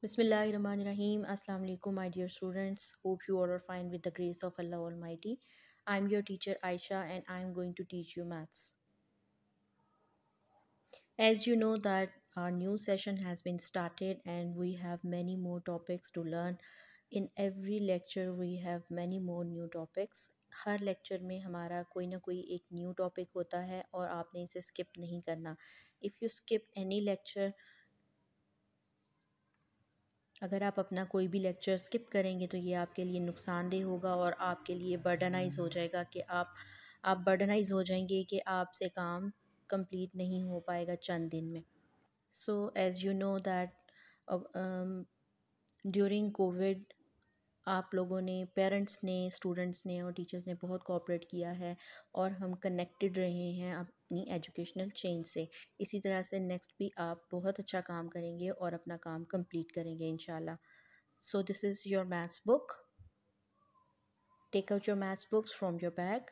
Bismillahirrahmanirrahim. Assalamu alaikum, my dear students. Hope you all are fine with the grace of Allah Almighty. I'm your teacher Aisha and I'm going to teach you maths. As you know that our new session has been started and we have many more topics to learn. In every lecture we have many more new topics. Her lecture में हमारा कोई ना कोई एक new topic होता है और आपने इसे स्किप नहीं करना. If you skip any lecture, अगर आप अपना कोई भी लेक्चर स्किप करेंगे तो ये आपके लिए नुकसानदेह होगा और आपके लिए बर्डनाइज हो जाएगा कि आप बर्डनाइज हो जाएंगे कि आपसे काम कंप्लीट नहीं हो पाएगा चंद दिन में. So as you know that during Covid आप लोगों ने, पेरेंट्स ने, स्टूडेंट्स ने और टीचर्स ने बहुत कोऑपरेट किया है और हम कनेक्टेड रहे हैं अपनी एजुकेशनल चेन से. इसी तरह से नेक्स्ट भी आप बहुत अच्छा काम करेंगे और अपना काम कंप्लीट करेंगे इंशाल्लाह. So this is your maths book. Take out your maths books from your bag.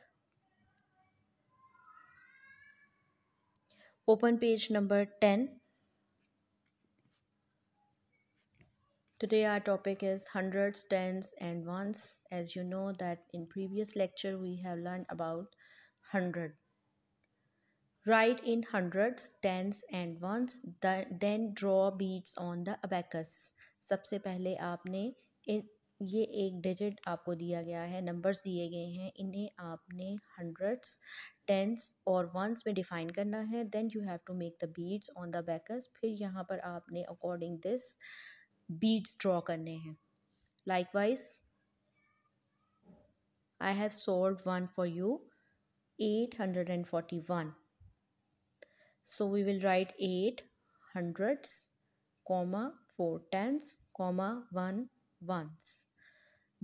Open page number 10. Today our topic is hundreds, tens and ones. As you know that in previous lecture we have learned about 100. Write in hundreds, tens and ones, then draw beads on the abacus. सबसे पहले आपने ये एक digit आपको दिया गया है, numbers दिए गए हैं, इन्हें आपने हंड्रेड्स, टेंस और वंस में डिफ़ाइन करना है. Then you have to make the beads on the abacus. फिर यहाँ पर आपने अकॉर्डिंग दिस बीड्स ड्रॉ करने हैं. Likewise, I have solved one for you, 841. So we will write 8 hundreds, comma 4 tens, comma 1 ones.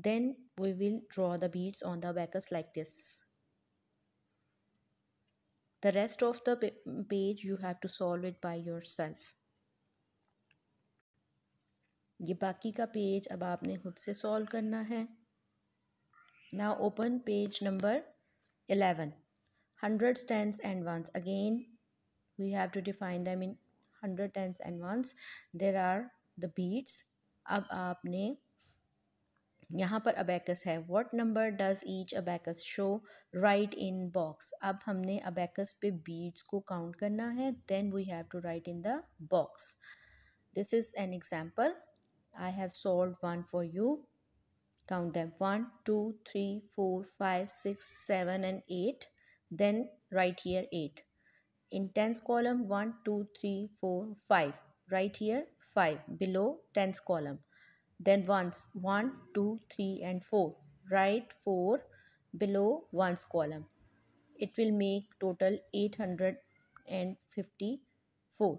Then we will draw the beads on the abacus like this. The rest of the page you have to solve it by yourself. ये बाकी का page अब आपने खुद से solve करना है. Now open page number 11. Hundreds, tens and ones. Again we have to define them in hundred, tens and ones. There are the beads. अब आपने यहाँ पर abacus है. What number does each abacus show? Write in box. अब हमने abacus पे beads को count करना है. Then we have to write in the box. This is an example. I have solved one for you. Count them. 1, 2, 3, 4, 5, 6, 7 and 8. Then write here 8. In tens column 1, 2, 3, 4, 5. Write here 5 below tens column. Then ones 1, 2, 3 and 4. Write 4 below ones column. It will make total 854.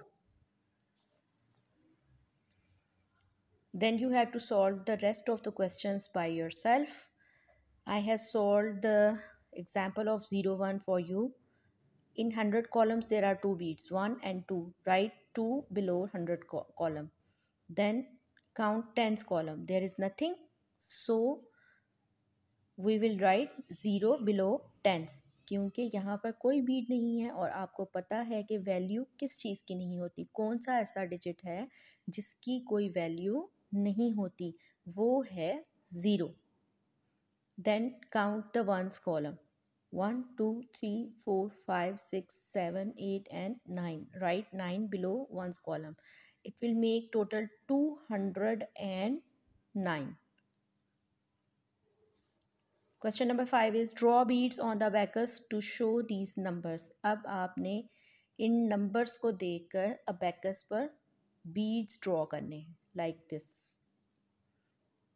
Then you have to solve the rest of the questions by yourself. I have solved the example of 0, 1 for you. In 100 columns there are 2 beads, 1 and 2. Write 2 below 100 column. Then count tens column. There is nothing, so we will write 0 below tens. क्योंकि यहाँ पर कोई बीड नहीं है और आपको पता है कि वैल्यू किस चीज़ की नहीं होती. कौन सा ऐसा डिजिट है जिसकी कोई वैल्यू नहीं होती, वो है 0. Then count the ones column. 1, 2, 3, 4, 5, 6, 7, 8 and 9. Write 9 below ones column. It will make total 209. Question number 5 is draw beads on the abacus to show these numbers. अब आपने इन numbers को देखकर abacus पर beads draw करने हैं like this.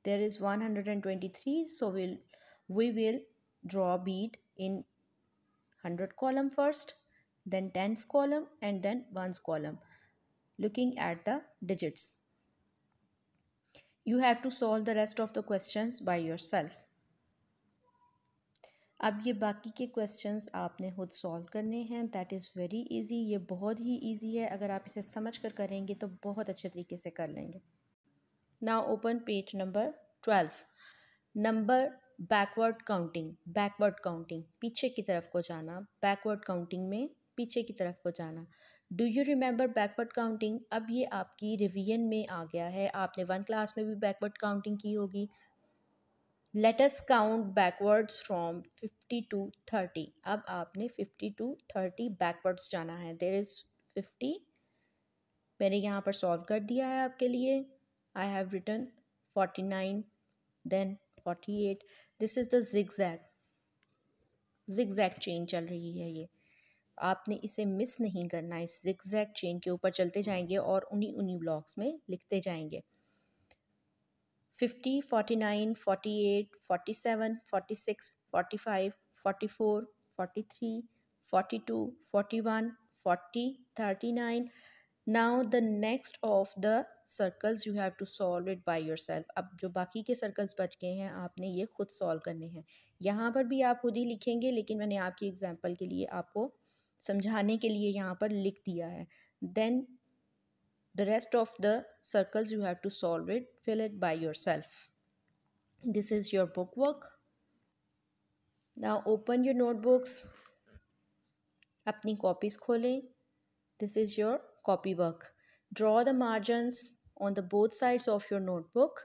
There is 123, so we will draw bead in 100 column first, then tens column and then ones column, looking at the digits. You have to solve the rest of the questions by yourself. अब ये बाकी के questions आपने खुद solve करने हैं. That is very easy. ये बहुत ही इजी है. अगर आप इसे समझ कर करेंगे तो बहुत अच्छे तरीके से कर लेंगे. Now open page number 12. Number backward counting. Backward counting, पीछे की तरफ को जाना. बैकवर्ड काउंटिंग में पीछे की तरफ को जाना. Do you remember backward counting? अब ये आपकी रिवीजन में आ गया है, आपने 1 क्लास में भी बैकवर्ड काउंटिंग की होगी। Let us count backwards from 50 to 30। अब आपने 50 to 30 बैकवर्ड्स जाना है। देयर इज़ 50, मैंने यहाँ पर सॉल्व कर दिया है आपके लिए। I have written 49, then 48। This is the zigzag chain चल रही है ये, आपने इसे मिस नहीं करना। इस जिगजैग चेन के ऊपर चलते जाएंगे और उन्हीं ब्लॉक्स में लिखते जाएंगे। 50, 49, 48, 47, 46, 45, 44, 43, 42, 41, 40, 39। Now the next of the circles you have to solve it by yourself। अब जो बाकी के सर्कल्स बच गए हैं आपने ये खुद सॉल्व करने हैं। यहाँ पर भी आप खुद ही लिखेंगे, लेकिन मैंने आपकी एग्जांपल के लिए आपको समझाने के लिए यहाँ पर लिख दिया है। Then the rest of the circles you have to solve it, fill it by yourself। This is your book work। Now open your notebooks, अपनी कॉपीज़ खोलें। This is your copy work। Draw the margins on the both sides of your notebook,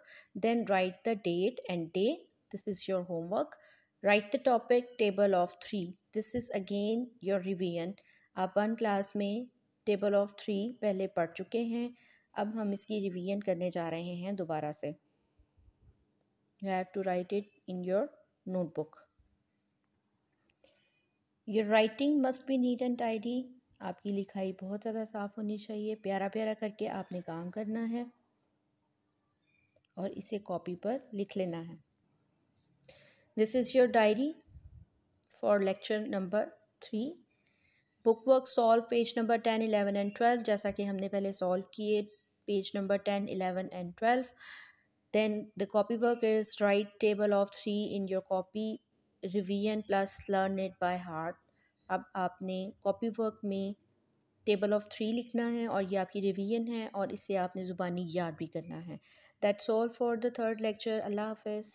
then write the date and day। This is your homework। Write the topic table of 3। This is again your revision। आप 1 class में table of 3 पहले पढ़ चुके हैं, अब हम इसकी revision करने जा रहे हैं दोबारा से। You have to write it in your notebook। Your writing must be neat and tidy। आपकी लिखाई बहुत ज़्यादा साफ़ होनी चाहिए, प्यारा प्यारा करके आपने काम करना है और इसे कॉपी पर लिख लेना है। This is your diary for lecture number 3। Book work solve page number 10, 11 and 12। जैसा कि हमने पहले सॉल्व किए page number 10, 11 and 12। Then the copy work is write table of 3 in your copy, revision plus learn it by heart। अब आपने copy work में table of 3 लिखना है और ये आपकी रिवीजन है और इसे आपने ज़ुबानी याद भी करना है। That's all for the 3rd lecture. अल्लाह हाफ़िज़।